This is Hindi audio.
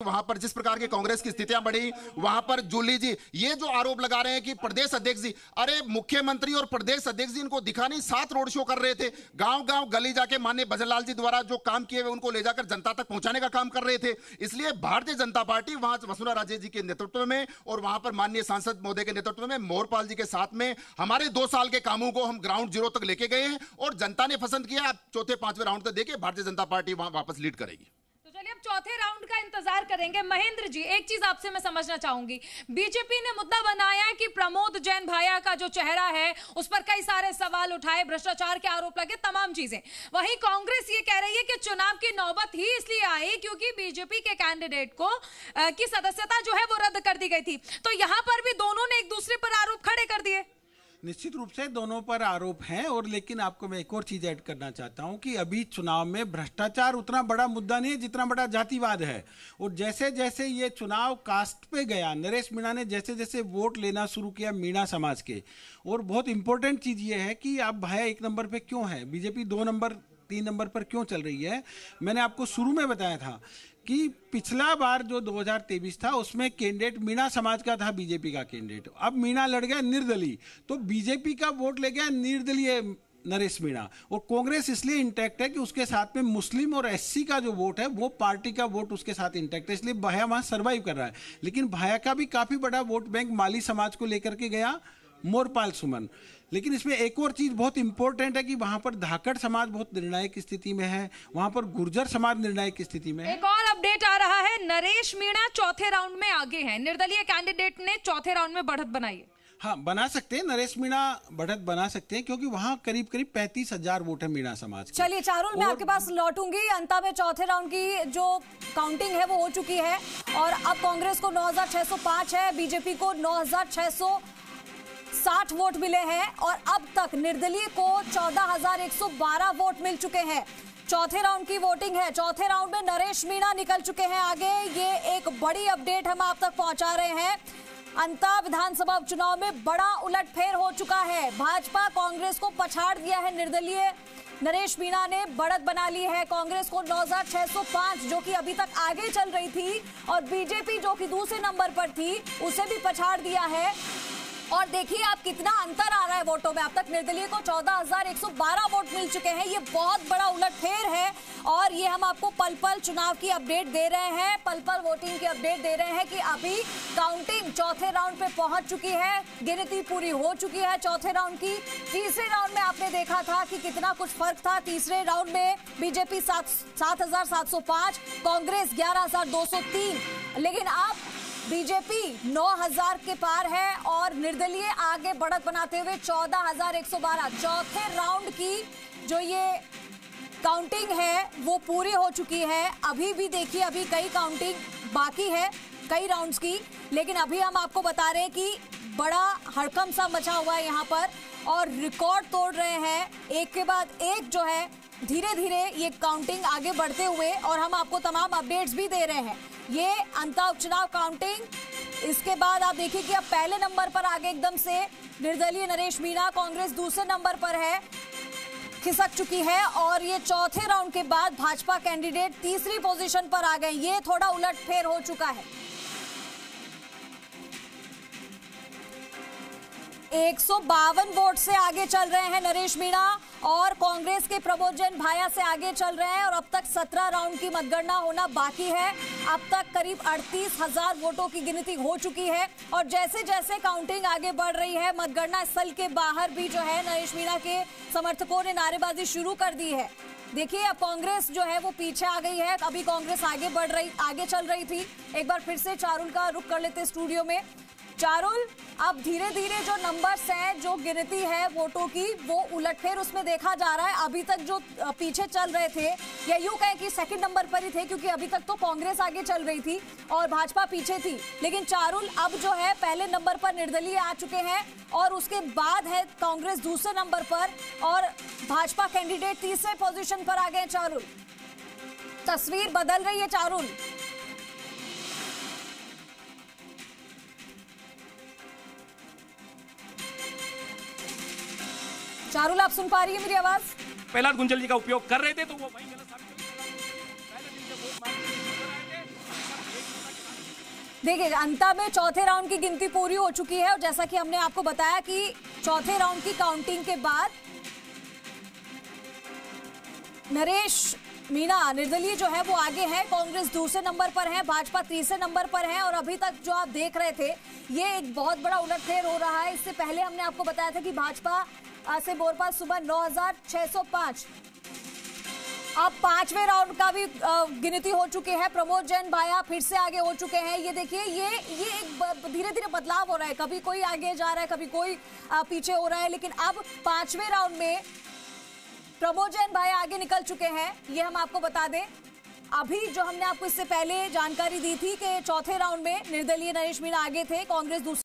वहां पर जिस प्रकार की कांग्रेस की स्थितियां बढ़ी, वहां पर जूली जी ये जो आरोप लगा रहे हैं कि प्रदेश अध्यक्ष जी, अरे मुख्यमंत्री और प्रदेश अध्यक्ष जी इनको दिखा नहीं, 7 रोड शो कर रहे थे, गांव गांव गली जाके माननीय भजनलाल जी द्वारा जो काम किए हुए उनको ले जाकर जनता तक पहुंचाने का काम कर रहे थे। इसलिए भारतीय जनता पार्टी वहां वसुंधरा राजे जी के नेतृत्व में और वहां पर माननीय सांसद महोदय के नेतृत्व में मोहरपाल जी के साथ में हमारे 2 साल के कामों को हम ग्राउंड जीरो तक लेके गए हैं और जनता ने पसंद किया। चौथे 5वें राउंड तक देखिए भारतीय जनता पार्टी वहां वापस लीड करेगी। चलिए अब चौथे राउंड का इंतजार करेंगे। महेंद्र जी, एक चीज आपसे मैं समझना चाहूंगी, बीजेपी ने मुद्दा बनाया है कि प्रमोद जैन भाया का जो चेहरा है उस पर कई सारे सवाल उठाए, भ्रष्टाचार के आरोप लगे, तमाम चीजें। वहीं कांग्रेस ये कह रही है कि चुनाव की नौबत ही इसलिए आई क्योंकि बीजेपी के कैंडिडेट को की सदस्यता जो है वो रद्द कर दी गई थी। तो यहां पर भी दोनों ने एक दूसरे पर आरोप खड़े कर दिए। निश्चित रूप से दोनों पर आरोप हैं, और लेकिन आपको मैं एक और चीज ऐड करना चाहता हूं कि अभी चुनाव में भ्रष्टाचार उतना बड़ा मुद्दा नहीं है जितना बड़ा जातिवाद है। और जैसे जैसे ये चुनाव कास्ट पे गया, नरेश मीणा ने जैसे जैसे वोट लेना शुरू किया मीणा समाज के, और बहुत इंपॉर्टेंट चीज ये है कि अब भाया 1 नंबर पे क्यों है, बीजेपी 2 नंबर 3 नंबर पर क्यों चल रही है। मैंने आपको शुरू में बताया था कि पिछला बार जो 2023 था उसमें कैंडिडेट मीणा समाज का था, बीजेपी का कैंडिडेट। अब मीणा लड़ गया निर्दलीय, तो बीजेपी का वोट ले गया निर्दलीय नरेश मीणा, और कांग्रेस इसलिए इंटैक्ट है कि उसके साथ में मुस्लिम और एससी का जो वोट है वो पार्टी का वोट उसके साथ इंटैक्ट है, इसलिए भाया वहां सर्वाइव कर रहा है। लेकिन भाया का भी काफी बड़ा वोट बैंक माली समाज को लेकर के गया, मोरपाल सुमन। लेकिन इसमें एक और चीज बहुत इंपॉर्टेंट है कि वहां पर धाकड़ समाज बहुत निर्णायक स्थिति में है, वहां पर गुर्जर समाज निर्णायक स्थिति में है। एक और अपडेट आ रहा है, नरेश मीणा चौथे राउंड में आगे हैं, निर्दलीय कैंडिडेट ने चौथे राउंड में बढ़त बनाई है। हाँ, बना सकते हैं, नरेश मीणा बढ़त बना सकते हैं क्योंकि वहाँ करीब 35,000 वोट है मीणा समाज के। चलिए चारुल, मैं आपके पास लौटूंगी। अंत में चौथे राउंड की जो काउंटिंग है वो हो चुकी है और अब कांग्रेस को 9,605 है, बीजेपी को 9,660 वोट मिले हैं और अब तक निर्दलीय को 14,112 वोट मिल चुके हैं। चौथे राउंड की वोटिंग है, चौथे राउंड में नरेश मीणा निकल चुके हैं आगे। ये एक बड़ी अपडेट हम आप तक पहुंचा रहे हैं। अंता विधानसभा उपचुनाव में बड़ा उलटफेर हो चुका है, भाजपा कांग्रेस को पछाड़ दिया है। निर्दलीय नरेश मीणा ने बढ़त बना ली है, कांग्रेस को 9,605 जो कि अभी तक आगे चल रही थी, और बीजेपी जो कि दूसरे नंबर पर थी उसे भी पछाड़ दिया है। और देखिए आप कितना अंतर आ रहा है वोटों में। अब तक निर्दलीय को 14,112 वोट मिल चुके हैं। ये बहुत बड़ा उलटफेर है और ये हम आपको पल पल चुनाव की अपडेट दे रहे हैं, पल पल वोटिंग की अपडेट दे रहे हैं कि अभी काउंटिंग चौथे राउंड पे पहुंच चुकी है, गिनती पूरी हो चुकी है चौथे राउंड की। तीसरे राउंड में आपने देखा था कि कितना कुछ फर्क था। तीसरे राउंड में बीजेपी 7,705, कांग्रेस 11,203, लेकिन अब बीजेपी 9,000 के पार है और निर्दलीय आगे बढ़त बनाते हुए 14,112। चौथे राउंड की जो ये काउंटिंग है वो पूरी हो चुकी है। अभी भी देखिए, अभी कई काउंटिंग बाकी है कई राउंड्स की, लेकिन अभी हम आपको बता रहे हैं कि बड़ा हड़कंप सा मचा हुआ है यहाँ पर और रिकॉर्ड तोड़ रहे हैं एक के बाद एक जो है धीरे धीरे ये काउंटिंग आगे बढ़ते हुए, और हम आपको तमाम अपडेट्स भी दे रहे हैं। ये अंतर उपचुनाव काउंटिंग, इसके बाद आप देखिए कि अब पहले नंबर पर आगे एकदम से निर्दलीय नरेश मीणा, कांग्रेस दूसरे नंबर पर है, खिसक चुकी है, और ये चौथे राउंड के बाद भाजपा कैंडिडेट तीसरी पोजीशन पर आ गए। ये थोड़ा उलटफेर हो चुका है। 152 वोट से आगे चल रहे हैं नरेश मीणा और कांग्रेस के प्रमोद जैन भाया से आगे चल रहे हैं, और अब तक 17 राउंड की मतगणना होना बाकी है। अब तक करीब 38,000 वोटों की गिनती हो चुकी है और जैसे जैसे काउंटिंग आगे बढ़ रही है, मतगणना स्थल के बाहर भी जो है नरेश मीणा के समर्थकों ने नारेबाजी शुरू कर दी है। देखिए अब कांग्रेस जो है वो पीछे आ गई है, अभी कांग्रेस आगे चल रही थी। एक बार फिर से चारुल का रुख कर लेते स्टूडियो में। चारुल, अब धीरे धीरे जो नंबर्स हैं, जो गिनती है वोटों की, वो उलटफेर उसमें देखा जा रहा है। अभी तक जो पीछे चल रहे थे, या यूं कहें कि सेकंड नंबर पर ही थे, क्योंकि अभी तक तो कांग्रेस आगे चल रही थी और भाजपा पीछे थी। लेकिन चारुल, अब जो है पहले नंबर पर निर्दलीय आ चुके हैं और उसके बाद है कांग्रेस दूसरे नंबर पर और भाजपा कैंडिडेट तीसरे पोजिशन पर आ गए। चारुल, तस्वीर बदल रही है। चारुल, चारुल, आप सुन पा रही है मेरी आवाज? प्रहलाद गुंजल जी का उपयोग कर रहे थे तो वो वही गलत साबित हो रहा है। पहले दिन जब वोट मांगने के लिए नजर आए थे, देखिए अंता में चौथे राउंड की गिनती पूरी हो चुकी है और जैसा कि हमने आपको बताया कि चौथे राउंड की काउंटिंग के बाद नरेश मीणा निर्दलीय जो है वो आगे है, कांग्रेस दूसरे नंबर पर है, भाजपा तीसरे नंबर पर है। और अभी तक जो आप देख रहे थे ये एक बहुत बड़ा उलटफेर हो रहा है। इससे पहले हमने आपको बताया था कि भाजपा से बोरपाल सुबह 9605, अब पांचवें राउंड का भी गिनती हो चुकी है। प्रमोद जैन भाया फिर से आगे हो चुके हैं। ये देखिए ये एक धीरे धीरे बदलाव हो रहा है, कभी कोई आगे जा रहा है, कभी कोई पीछे हो रहा है, लेकिन अब पांचवें राउंड में प्रमोद जैन भाई आगे निकल चुके हैं। ये हम आपको बता दें, अभी जो हमने आपको इससे पहले जानकारी दी थी कि चौथे राउंड में निर्दलीय नरेश मीणा आगे थे, कांग्रेस दूसरे